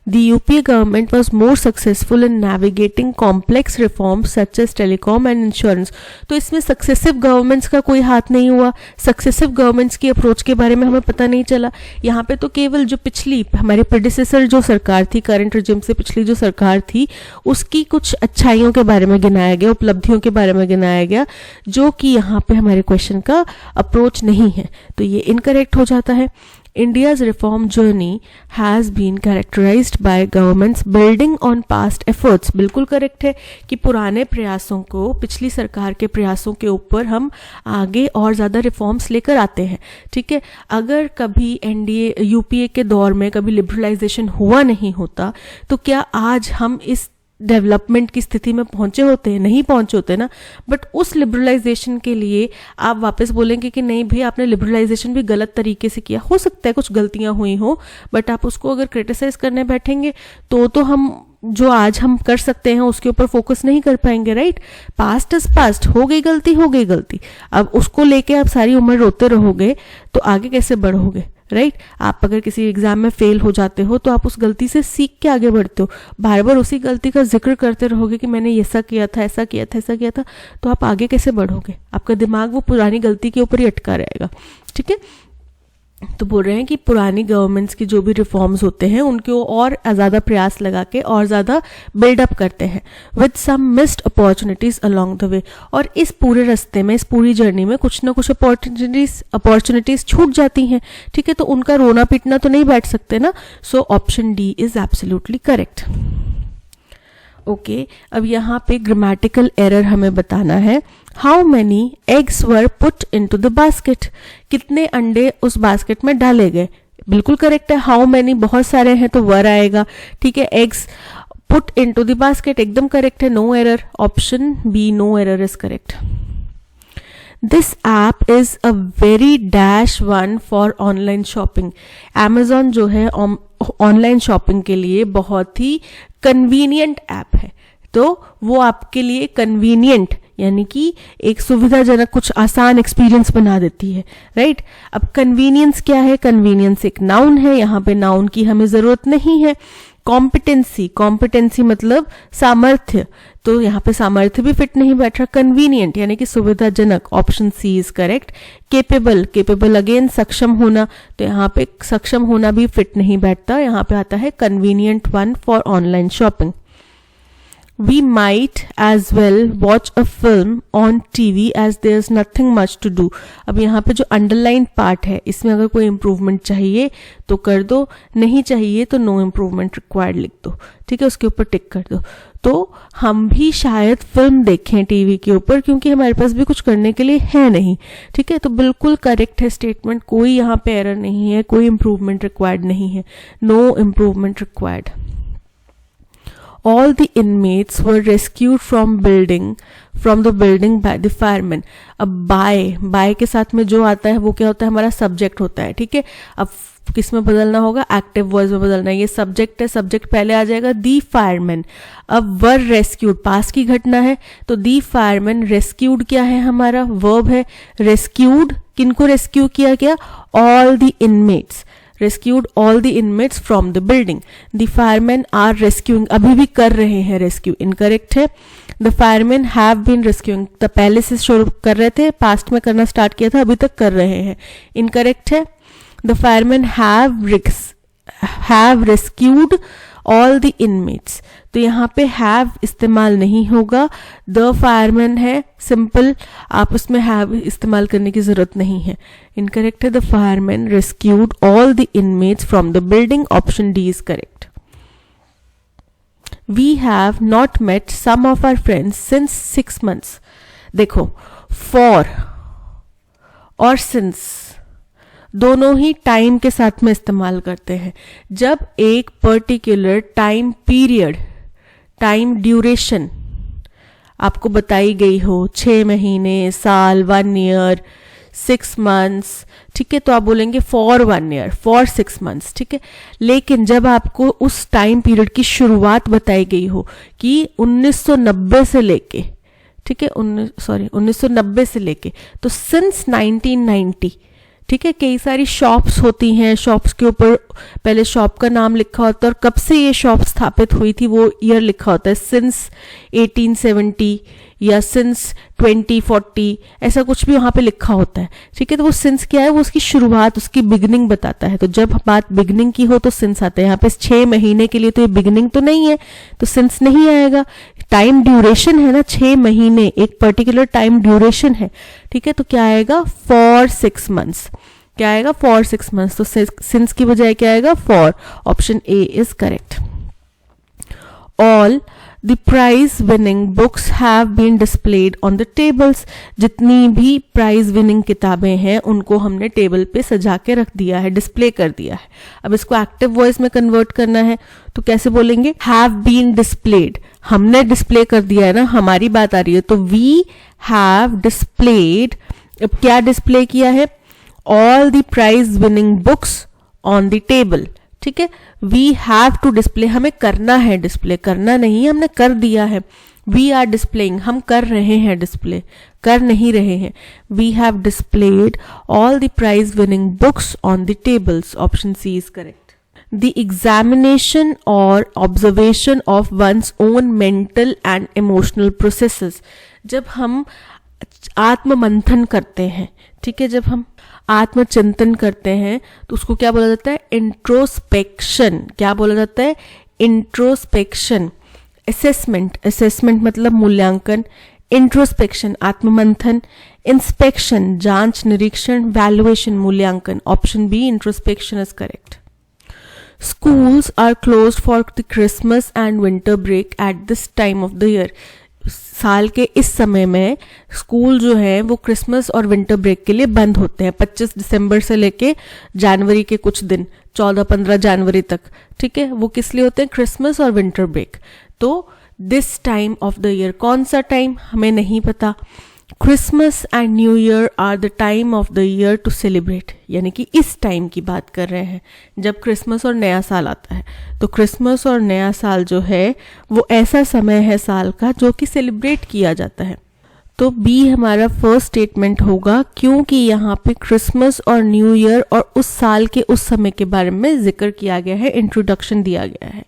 The UPA government was more successful in navigating complex reforms such as telecom and insurance. तो इसमें सक्सेसिव गवर्नमेंट्स का कोई हाथ नहीं हुआ, सक्सेसिव गवर्नमेंट्स की अप्रोच के बारे में हमें पता नहीं चला। यहाँ पे तो केवल जो पिछली हमारे प्रेडिसेसर जो सरकार थी, करंट रिजिम से पिछली जो सरकार थी, उसकी कुछ अच्छाइयों के बारे में गिनाया गया, उपलब्धियों के बारे में गिनाया गया, जो कि यहाँ पे हमारे क्वेश्चन का अप्रोच नहीं है, तो ये इनकरेक्ट हो जाता है। India's reform journey has been characterized by governments building on past efforts. बिल्कुल करेक्ट है कि पुराने प्रयासों को, पिछली सरकार के प्रयासों के ऊपर हम आगे और ज़्यादा रिफॉर्म्स लेकर आते हैं, ठीक है। अगर कभी एनडीए यूपीए के दौर में कभी लिबरलाइजेशन हुआ नहीं होता तो क्या आज हम इस डेवलपमेंट की स्थिति में पहुंचे होते हैं? नहीं पहुंचे होते ना। बट उस लिबरलाइजेशन के लिए आप वापस बोलेंगे कि नहीं भाई आपने लिबरलाइजेशन भी गलत तरीके से किया, हो सकता है कुछ गलतियां हुई हो, बट आप उसको अगर क्रिटिसाइज करने बैठेंगे तो हम जो आज हम कर सकते हैं उसके ऊपर फोकस नहीं कर पाएंगे, राइट। पास्ट इज पास्ट, हो गई गलती, अब उसको लेके आप सारी उम्र रोते रहोगे तो आगे कैसे बढ़ोगे, राइट। आप अगर किसी एग्जाम में फेल हो जाते हो तो आप उस गलती से सीख के आगे बढ़ते हो, बार बार उसी गलती का जिक्र करते रहोगे कि मैंने ऐसा किया था, तो आप आगे कैसे बढ़ोगे? आपका दिमाग वो पुरानी गलती के ऊपर ही अटका रहेगा, ठीक है। तो बोल रहे हैं कि पुरानी गवर्नमेंट्स की जो भी रिफॉर्म्स होते हैं उनके और ज़्यादा प्रयास लगा के और ज़्यादा बिल्डअप करते हैं with some missed opportunities along the way. और इस पूरे रास्ते में, इस पूरी जर्नी में कुछ ना कुछ अपॉर्चुनिटीज छूट जाती हैं, ठीक है। तो उनका रोना पीटना तो नहीं बैठ सकते ना। सो option D is absolutely correct. Okay, अब यहाँ पे ग्रामेटिकल एरर हमें बताना है। How many eggs were put into the basket, कितने अंडे उस बास्केट में डाले गए? बिल्कुल करेक्ट है। हाउ मैनी बहुत सारे हैं तो वर आएगा, ठीक है। Eggs put into the basket एकदम करेक्ट है, no error. Option B, no error is correct. This app is a very dash one for online shopping. Amazon जो है ऑनलाइन शॉपिंग के लिए बहुत ही कन्वीनियंट ऐप है, तो वो आपके लिए कन्वीनियंट यानी कि एक सुविधाजनक, कुछ आसान एक्सपीरियंस बना देती है, राइट। अब कन्वीनियंस क्या है? कन्वीनियंस एक नाउन है, यहाँ पे नाउन की हमें जरूरत नहीं है। कॉम्पिटेंसी मतलब सामर्थ्य, तो यहाँ पे सामर्थ्य भी फिट नहीं बैठ रहा। कन्वीनियंट यानी कि सुविधाजनक, option C is correct. Capable again सक्षम होना, तो यहाँ पे सक्षम होना भी फिट नहीं बैठता, यहाँ पे आता है convenient one for online shopping. We might as well watch a film on TV as there's nothing much to do. अब यहाँ पे जो अंडरलाइन पार्ट है इसमें अगर कोई इम्प्रूवमेंट चाहिए तो कर दो, नहीं चाहिए तो नो इम्प्रूवमेंट रिक्वायर्ड लिख दो, ठीक है, उसके ऊपर टिक कर दो. तो हम भी शायद फिल्म देखें टीवी के ऊपर क्योंकि हमारे पास भी कुछ करने के लिए है नहीं, ठीक है. तो बिल्कुल करेक्ट है स्टेटमेंट, कोई यहाँ पे एरर नहीं है, कोई इम्प्रूवमेंट रिक्वायर्ड नहीं है, no improvement required. All the inmates were rescued from the building by the firemen. अब by के साथ में जो आता है वो क्या होता है, हमारा सब्जेक्ट होता है, ठीक है. अब किस में बदलना होगा, एक्टिव वॉइस में बदलना है. ये सब्जेक्ट है, सब्जेक्ट पहले आ जाएगा दी फायरमैन. अब वर रेस्क्यूड पास की घटना है तो दी फायरमैन रेस्क्यूड क्या है, हमारा वर्ब है. रेस्क्यूड किनको रेस्क्यू किया गया, all the inmates. rescued all the inmates from the building. The firemen are rescuing, अभी भी कर रहे हैं रेस्क्यू, इनकरेक्ट है. The firemen have been rescuing, तो पहले से शुरू कर रहे थे, पास्ट में करना स्टार्ट किया था, अभी तक कर रहे हैं, इनकरेक्ट है. The firemen have rescued all the inmates. तो यहाँ पे have इस्तेमाल नहीं होगा, the fireman है सिंपल, आप उसमें have इस्तेमाल करने की जरूरत नहीं है, इनकरेक्ट है. The firemen rescued all the inmates from the building. Option D is correct. We have not met some of our friends since 6 months. देखो for और since दोनों ही टाइम के साथ में इस्तेमाल करते हैं. जब एक particular time period, time duration आपको बताई गई हो, 6 महीने, साल, 1 ईयर, 6 मंथ्स, ठीक है, तो आप बोलेंगे फॉर 1 ईयर, फॉर 6 मंथ्स, ठीक है. लेकिन जब आपको उस टाइम पीरियड की शुरुआत बताई गई हो कि 1990 से लेके, ठीक है, 1990 से लेके, तो सिंस 1990, ठीक है. कई सारी शॉप्स होती हैं, शॉप्स के ऊपर पहले शॉप का नाम लिखा होता है और कब से ये शॉप स्थापित हुई थी वो ईयर लिखा होता है, सिंस 1870 या सिंस 2040, ऐसा कुछ भी वहां पे लिखा होता है, ठीक है. तो वो सिंस क्या है, वो उसकी शुरुआत, उसकी बिगनिंग बताता है. तो जब बात बिगनिंग की हो तो सिंस आता है. यहाँ पे 6 महीने के लिए तो ये बिगनिंग तो नहीं है, तो सिंस नहीं आएगा. टाइम ड्यूरेशन है ना, 6 महीने एक पर्टिकुलर टाइम ड्यूरेशन है, ठीक है. तो क्या आएगा, फॉर 6 मंथ्स. क्या आएगा, फॉर 6 मंथ्स. तो सिंस की बजाय क्या आएगा, for. Option A is correct. All the prize winning books have been displayed on the tables. जितनी भी प्राइज विनिंग किताबें हैं उनको हमने टेबल पे सजा के रख दिया है, डिस्प्ले कर दिया है. अब इसको एक्टिव वॉइस में कन्वर्ट करना है तो कैसे बोलेंगे, हैव बीन डिस्प्लेड. हमने डिस्प्ले कर दिया है ना, हमारी बात आ रही है, तो वी हैव डिस्प्लेड. अब क्या डिस्प्ले किया है, all the prize winning books on the table, ठीक है. वी हैव टू डिस्प्ले, हमें करना है डिस्प्ले, करना नहीं, हमने कर दिया है. वी आर डिस्प्लेइंग, हम कर रहे हैं डिस्प्ले, कर नहीं रहे हैं. We have displayed all the prize winning books on the tables. Option C is correct. The examination or observation of one's own mental and emotional processes. जब हम आत्ममंथन करते हैं, ठीक है, जब हम आत्मचिंतन करते हैं तो उसको क्या बोला जाता है, इंट्रोस्पेक्शन. क्या बोला जाता है, इंट्रोस्पेक्शन. असेसमेंट, असेसमेंट मतलब मूल्यांकन. इंट्रोस्पेक्शन आत्ममंथन. इंस्पेक्शन जांच निरीक्षण. वैल्यूएशन मूल्यांकन. Option B introspection is correct. Schools are closed for the Christmas and winter break at this time of the year. साल के इस समय में स्कूल जो है वो क्रिसमस और विंटर ब्रेक के लिए बंद होते हैं. 25 दिसंबर से लेके जनवरी के कुछ दिन, 14-15 जनवरी तक, ठीक है, वो किस लिए होते हैं, क्रिसमस और विंटर ब्रेक. तो this time of the year, कौन सा टाइम हमें नहीं पता. Christmas and New Year are the time of the year to celebrate, यानी कि इस टाइम की बात कर रहे हैं जब क्रिसमस और नया साल आता है. तो क्रिसमस और नया साल जो है वो ऐसा समय है साल का जो कि सेलिब्रेट किया जाता है. तो बी हमारा फर्स्ट स्टेटमेंट होगा, क्योंकि यहाँ पे क्रिसमस और न्यू ईयर और उस साल के उस समय के बारे में जिक्र किया गया है, इंट्रोडक्शन दिया गया है.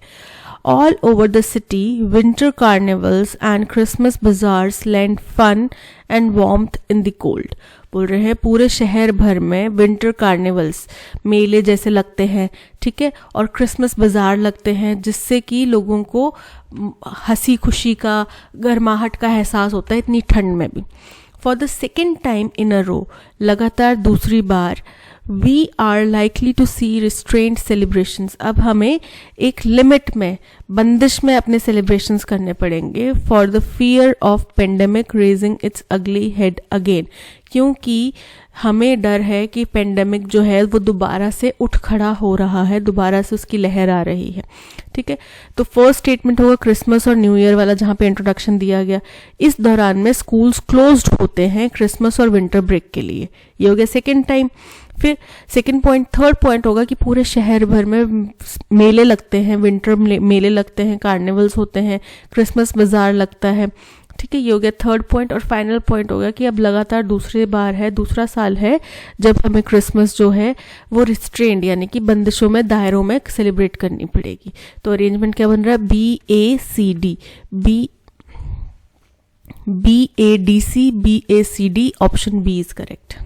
All over the city, winter carnivals and Christmas bazaars lend fun and warmth in the cold. बोल रहे हैं पूरे शहर भर में विंटर कार्निवल्स, मेले जैसे लगते हैं, ठीक है, और क्रिसमस बाजार लगते हैं, जिससे कि लोगों को हंसी खुशी का, गर्माहट का एहसास होता है इतनी ठंड में भी. For the second time in a row, लगातार दूसरी बार, we are likely to see restraint celebrations. अब हमें एक लिमिट में, बंदिश में अपने सेलिब्रेशंस करने पड़ेंगे. For the fear of pandemic raising it's अगली हेड अगेन, क्योंकि हमें डर है कि पेंडेमिक जो है वो दोबारा से उठ खड़ा हो रहा है, दोबारा से उसकी लहर आ रही है. ठीक है, तो फर्स्ट स्टेटमेंट होगा क्रिसमस और न्यू ईयर वाला, जहाँ पे इंट्रोडक्शन दिया गया. इस दौरान में स्कूल्स क्लोज्ड होते हैं क्रिसमस और विंटर ब्रेक के लिए. ये हो गया सेकेंड टाइम. फिर सेकेंड पॉइंट, थर्ड पॉइंट होगा कि पूरे शहर भर में मेले लगते हैं, विंटर मेले लगते हैं, कार्निवल्स होते हैं, क्रिसमस बाजार लगता है. ठीक है, ये हो गया थर्ड पॉइंट. और फाइनल पॉइंट होगा कि अब लगातार दूसरी बार है, दूसरा साल है जब हमें क्रिसमस जो है वो रिस्ट्रेंड यानी कि बंदिशों में, दायरों में सेलिब्रेट करनी पड़ेगी. तो अरेंजमेंट क्या बन रहा है? BACD, BADC, BACD, option B is correct.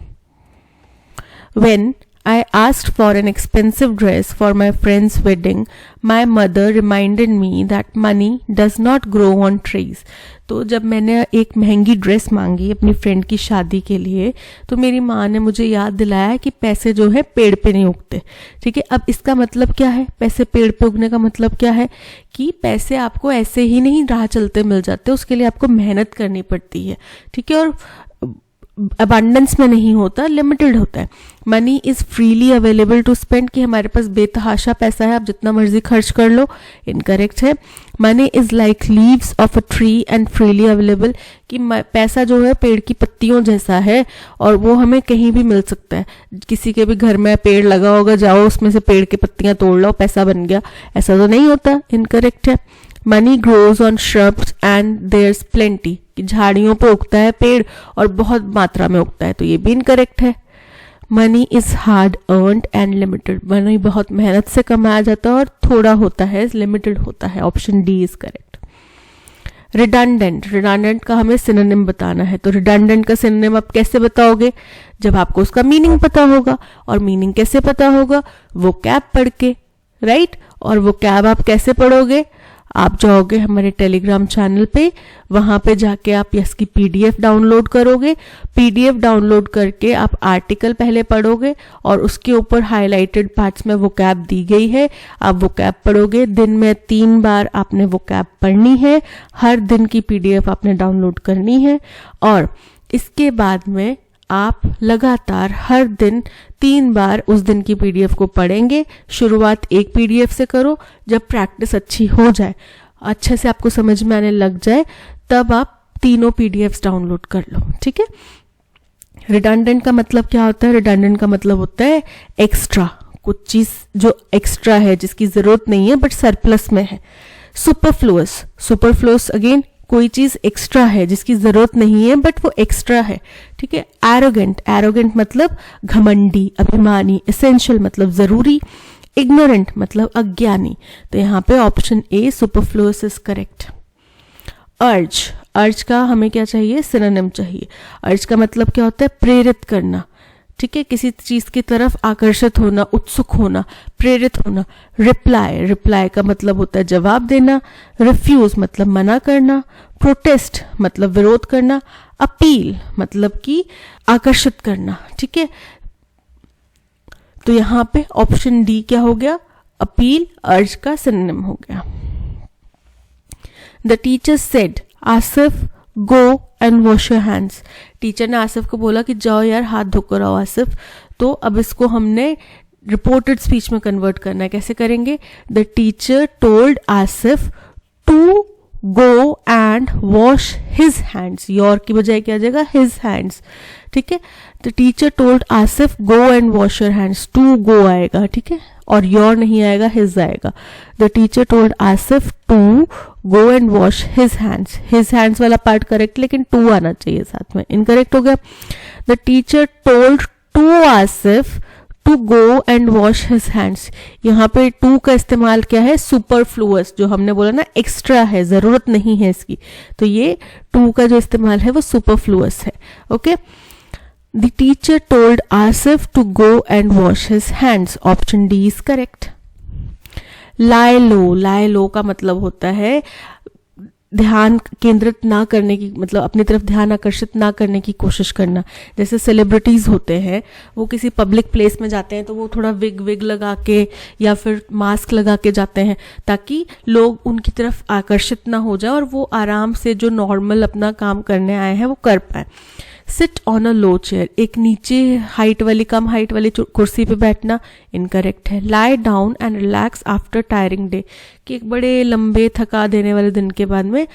When I asked for an expensive dress for my friend's wedding, my mother reminded me that money does not grow on trees. तो जब मैंने एक महंगी ड्रेस मांगी अपनी फ्रेंड की शादी के लिए, तो मेरी माँ ने मुझे याद दिलाया कि पैसे जो है पेड़ पे नहीं उगते. ठीक है, अब इसका मतलब क्या है? पैसे पेड़ पे उगने का मतलब क्या है कि पैसे आपको ऐसे ही नहीं राह चलते मिल जाते, उसके लिए आपको मेहनत करनी पड़ती है. ठीक है, और अबंडेंस में नहीं होता, लिमिटेड होता है. Money is freely available to spend, कि हमारे पास बेतहाशा पैसा है, आप जितना मर्जी खर्च कर लो, इनकरेक्ट है. Money is like leaves of a tree and freely available, कि पैसा जो है पेड़ की पत्तियों जैसा है और वो हमें कहीं भी मिल सकता है. किसी के भी घर में पेड़ लगा होगा, जाओ उसमें से पेड़ की पत्तियां तोड़ लो, पैसा बन गया, ऐसा तो नहीं होता, इनकरेक्ट है. Money grows on shrubs and there's plenty, कि झाड़ियों पे उगता है पेड़ और बहुत मात्रा में उगता है, तो ये भी इनकरेक्ट है. Money is hard earned and limited, money बहुत मेहनत से कमाया जाता है और थोड़ा होता है, लिमिटेड होता है, option D is correct. Redundant, redundant का हमें सिनोनिम बताना है. तो रिडंडेंट का सिनोनिम आप कैसे बताओगे? जब आपको उसका मीनिंग पता होगा. और मीनिंग कैसे पता होगा? वो कैब पढ़ के, राइट. और वो कैब आप कैसे पढ़ोगे? आप जाओगे हमारे टेलीग्राम चैनल पे, वहां पे जाके आप इसकी PDF डाउनलोड करोगे. PDF डाउनलोड करके आप आर्टिकल पहले पढ़ोगे और उसके ऊपर हाईलाइटेड पार्ट्स में वो कैब दी गई है, आप वो कैब पढ़ोगे. दिन में 3 बार आपने वो कैब पढ़नी है, हर दिन की PDF आपने डाउनलोड करनी है. और इसके बाद में आप लगातार हर दिन 3 बार उस दिन की PDF को पढ़ेंगे. शुरुआत एक PDF से करो, जब प्रैक्टिस अच्छी हो जाए, अच्छे से आपको समझ में आने लग जाए, तब आप तीनों PDFs डाउनलोड कर लो. ठीक है. रिडंडेंट का मतलब क्या होता है? रिडंडेंट का मतलब होता है एक्स्ट्रा, कुछ चीज जो एक्स्ट्रा है, जिसकी जरूरत नहीं है बट सरप्लस में है. सुपरफ्लुअस, सुपरफ्लुअस अगेन कोई चीज एक्स्ट्रा है जिसकी जरूरत नहीं है बट वो एक्स्ट्रा है. ठीक है. एरोगेंट, एरोगेंट मतलब घमंडी, अभिमानी. एसेंशियल मतलब जरूरी. इग्नोरेंट मतलब अज्ञानी. तो यहाँ पे option A superfluous is correct. अर्ज, अर्ज का हमें क्या चाहिए? सिनोनिम चाहिए. अर्ज का मतलब क्या होता है? प्रेरित करना. ठीक है, किसी चीज की तरफ आकर्षित होना, उत्सुक होना, प्रेरित होना. रिप्लाई, रिप्लाई का मतलब होता है जवाब देना. रिफ्यूज मतलब मना करना. प्रोटेस्ट मतलब विरोध करना. अपील मतलब कि आकर्षित करना. ठीक है, तो यहां पे ऑप्शन डी क्या हो गया? अपील, अर्ज का सिनोनिम हो गया. The teacher said, Asif go and wash your hands. Teacher ने आसिफ को बोला कि जाओ यार हाथ धोकर आओ आसिफ. तो अब इसको हमने रिपोर्टेड स्पीच में कन्वर्ट करना है. कैसे करेंगे? The teacher told Asif to go and wash his hands. Your की बजाय क्या आ जाएगा? His hands. ठीक है, the teacher told Asif go and wash your hands. To go आएगा, ठीक है, और योर नहीं आएगा, हिज आएगा. The teacher told Asif to go and wash his hands. His hands वाला पार्ट करेक्ट, लेकिन टू आना चाहिए साथ में, इनकरेक्ट हो गया. The teacher told to Asif to go and wash his hands, यहाँ पे टू का इस्तेमाल क्या है, सुपरफ्लुअस, जो हमने बोला ना एक्स्ट्रा है, जरूरत नहीं है इसकी, तो ये टू का जो इस्तेमाल है वो सुपरफ्लुअस है. Okay. The teacher told Asif to go and wash his hands. Option D is correct. Lie low, lie low का मतलब होता है ध्यान केंद्रित ना करने की, मतलब अपनी तरफ ध्यान आकर्षित ना करने की कोशिश करना. जैसे सेलिब्रिटीज होते हैं, वो किसी पब्लिक प्लेस में जाते हैं तो वो थोड़ा विग लगा के या फिर मास्क लगा के जाते हैं ताकि लोग उनकी तरफ आकर्षित ना हो जाए और वो आराम से जो नॉर्मल अपना काम करने आए हैं वो कर पाए. Sit on a low chair, एक नीचे हाइट वाली, कम हाइट वाली कुर्सी पे बैठना, इनकरेक्ट है. Lie down and relax after tiring day, कि एक बड़े लंबे थका देने वाले दिन के बाद में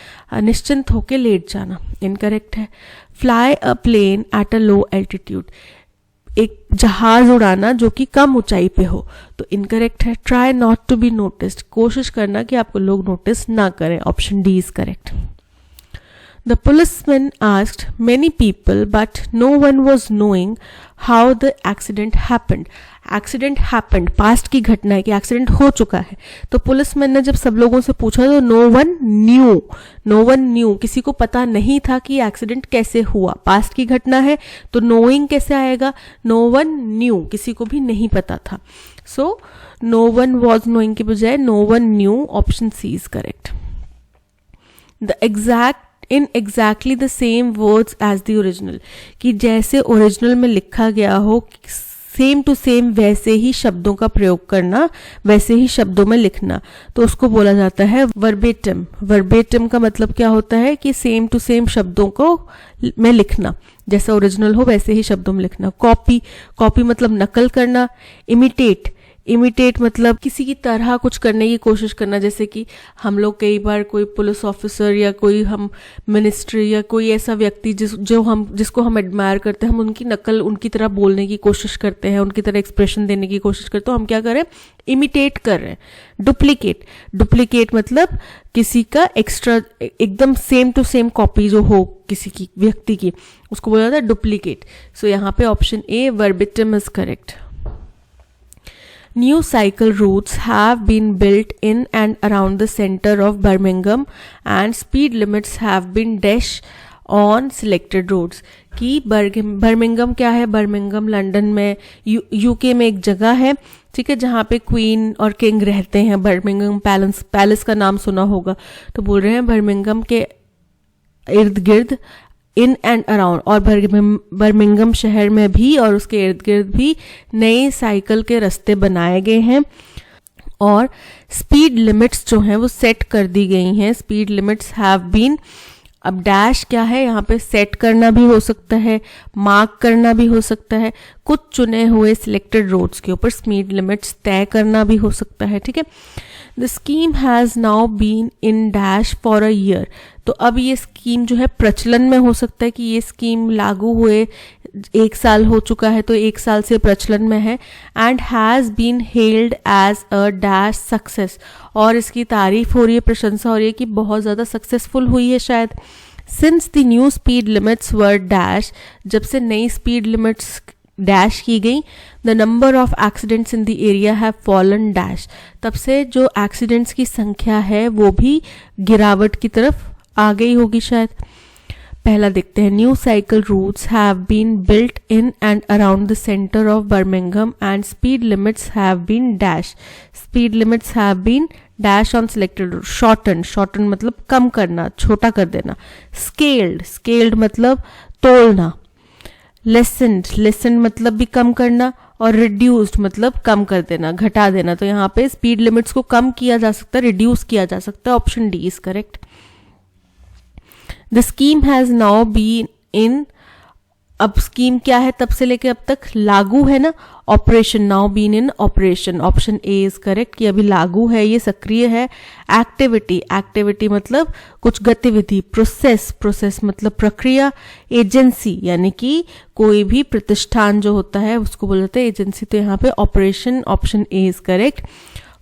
निश्चिंत होके लेट जाना, इनकरेक्ट है. Fly a plane at a low altitude, एक जहाज उड़ाना जो कि कम ऊंचाई पे हो, तो इनकरेक्ट है. Try not to be noticed, कोशिश करना कि आपको लोग नोटिस ना करें, option D is correct. The policeman asked many people, but no one was knowing how the accident happened. Accident happened, past की घटना है कि एक्सीडेंट हो चुका है. तो पुलिसमैन ने जब सब लोगों से पूछा तो no one knew, किसी को पता नहीं था कि एक्सीडेंट कैसे हुआ. पास्ट की घटना है तो knowing कैसे आएगा, no one knew, किसी को भी नहीं पता था. So no one was knowing की बजाय no one knew, option C is correct. In exactly the same words as the original, कि जैसे ओरिजिनल में लिखा गया हो सेम टू सेम वैसे ही शब्दों का प्रयोग करना, वैसे ही शब्दों में लिखना, तो उसको बोला जाता है वर्बेटम. वर्बेटम का मतलब क्या होता है कि सेम टू सेम शब्दों को में लिखना, जैसा ओरिजिनल हो वैसे ही शब्दों में लिखना. कॉपी मतलब नकल करना. इमिटेट मतलब किसी की तरह कुछ करने की कोशिश करना, जैसे कि हम लोग कई बार कोई पुलिस ऑफिसर या कोई हम मिनिस्ट्री या कोई ऐसा व्यक्ति जिसको हम एडमायर करते हैं, हम उनकी नकल, उनकी तरह बोलने की कोशिश करते हैं, उनकी तरह एक्सप्रेशन देने की कोशिश करते हैं, तो हम क्या करें, इमिटेट कर रहे हैं. डुप्लीकेट मतलब किसी का एक्स्ट्रा, एकदम सेम टू सेम कॉपी जो हो किसी की, व्यक्ति की, उसको बोला जाता है डुप्लीकेट. सो यहाँ पे option A verbatim is correct. New cycle routes have been built in and around the center of Birmingham and speed limits have been dash on selected roads. कि बर्मिंगम क्या है, बर्मिंगम लंदन में यूके में एक जगह है, ठीक है, जहाँ पे क्वीन और किंग रहते हैं. बर्मिंगम पैलेस का नाम सुना होगा, तो बोल रहे हैं बर्मिंगम के इर्द गिर्द, इन एंड अराउंड, और बर्मिंगम शहर में भी और उसके इर्द गिर्द भी नए साइकिल के रास्ते बनाए गए हैं और स्पीड लिमिट्स जो हैं वो सेट कर दी गई हैं. स्पीड लिमिट्स हैव बीन, अब डैश क्या है, यहाँ पे सेट करना भी हो सकता है, मार्क करना भी हो सकता है, कुछ चुने हुए सिलेक्टेड रोड्स के ऊपर स्पीड लिमिट्स तय करना भी हो सकता है, ठीक है. The scheme has now been in dash for a year, तो अब ये स्कीम जो है प्रचलन में, हो सकता है कि ये स्कीम लागू हुए 1 साल हो चुका है, तो 1 साल से प्रचलन में है. And has been held as a dash success, और इसकी तारीफ हो रही है, प्रशंसा हो रही है कि बहुत ज़्यादा सक्सेसफुल हुई है शायद. Since the new speed limits were dash, जब से नई स्पीड लिमिट्स डैश की गई, the number of accidents in the area have fallen dash, तब से जो एक्सीडेंट्स की संख्या है वो भी गिरावट की तरफ आ गई होगी शायद. पहला देखते हैं. New cycle routes have been built in and around the centre of Birmingham and speed limits have been dash. Speed limits have been dash on selected route. Shorten मतलब कम करना, छोटा कर देना. स्केल्ड मतलब तोड़ना. लेसन मतलब भी कम करना, और रिड्यूस्ड मतलब कम कर देना, घटा देना. तो यहाँ पे स्पीड लिमिट्स को कम किया जा सकता है, रिड्यूस किया जा सकता है. Option D is correct. The scheme has now been in, अब स्कीम क्या है, तब से लेके अब तक लागू है ना. Operation, now been in operation, option A is correct, कि अभी लागू है, ये सक्रिय है. एक्टिविटी मतलब कुछ गतिविधि. प्रोसेस मतलब प्रक्रिया. एजेंसी यानी कि कोई भी प्रतिष्ठान जो होता है उसको बोला जाता है एजेंसी, तो यहाँ पे operation, option A is correct.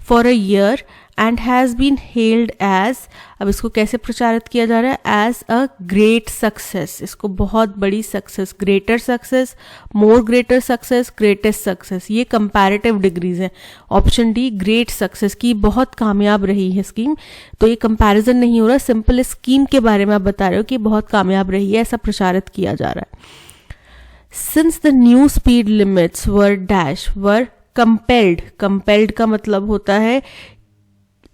For a year and has been held as, अब इसको कैसे प्रचारित किया जा रहा है, एज अ ग्रेट सक्सेस, इसको बहुत बड़ी सक्सेस, ग्रेटर सक्सेस, मोर ग्रेटर सक्सेस, ग्रेटेस्ट सक्सेस, ये कंपैरेटिव डिग्रीज हैं। ऑप्शन डी ग्रेट सक्सेस की बहुत कामयाब रही है स्कीम, तो ये कंपैरिजन नहीं हो रहा, सिंपल स्कीम के बारे में आप बता रहे हो कि बहुत कामयाब रही है, ऐसा प्रचारित किया जा रहा है। Since the new speed limits were compelled का मतलब होता है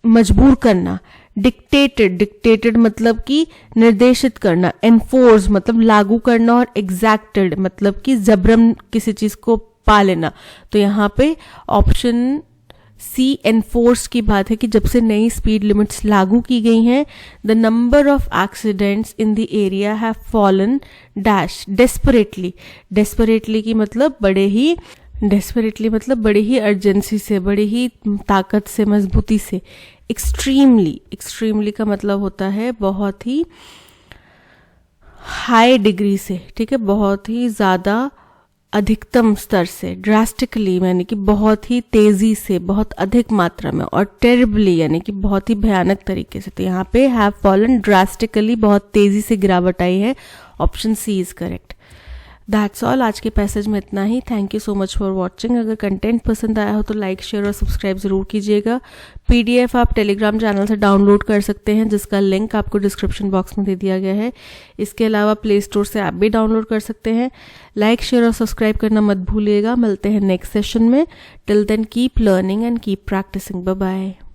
मजबूर करना, डिक्टेटेड मतलब कि निर्देशित करना, एनफोर्स मतलब लागू करना, और एग्जैक्टेड मतलब कि जबरन किसी चीज को पा लेना। तो यहाँ पे ऑप्शन सी एनफोर्स की बात है कि जब से नई स्पीड लिमिट्स लागू की गई हैं, the number of accidents in the area have fallen dash desperately की मतलब बड़े ही अर्जेंसी से, बड़े ही ताकत से, मजबूती से। एक्सट्रीमली का मतलब होता है बहुत ही हाई डिग्री से, ठीक है, बहुत ही ज्यादा अधिकतम स्तर से। ड्रास्टिकली यानी कि बहुत ही तेजी से, बहुत अधिक मात्रा में, और टेरिबली यानी कि बहुत ही भयानक तरीके से। तो यहाँ पे हैव फॉलन ड्रास्टिकली, बहुत तेजी से गिरावट आई है। Option C is correct. That's all, आज के पैसेज में इतना ही। Thank you so much for watching. अगर कंटेंट पसंद आया हो तो लाइक, शेयर और सब्सक्राइब जरूर कीजिएगा। PDF आप टेलीग्राम चैनल से डाउनलोड कर सकते हैं, जिसका लिंक आपको डिस्क्रिप्शन बॉक्स में दे दिया गया है। इसके अलावा प्ले स्टोर से ऐप भी डाउनलोड कर सकते हैं। लाइक, शेयर और सब्सक्राइब करना मत भूलिएगा। मिलते हैं नेक्स्ट सेशन में। Till then keep learning and keep practising. Bye bye.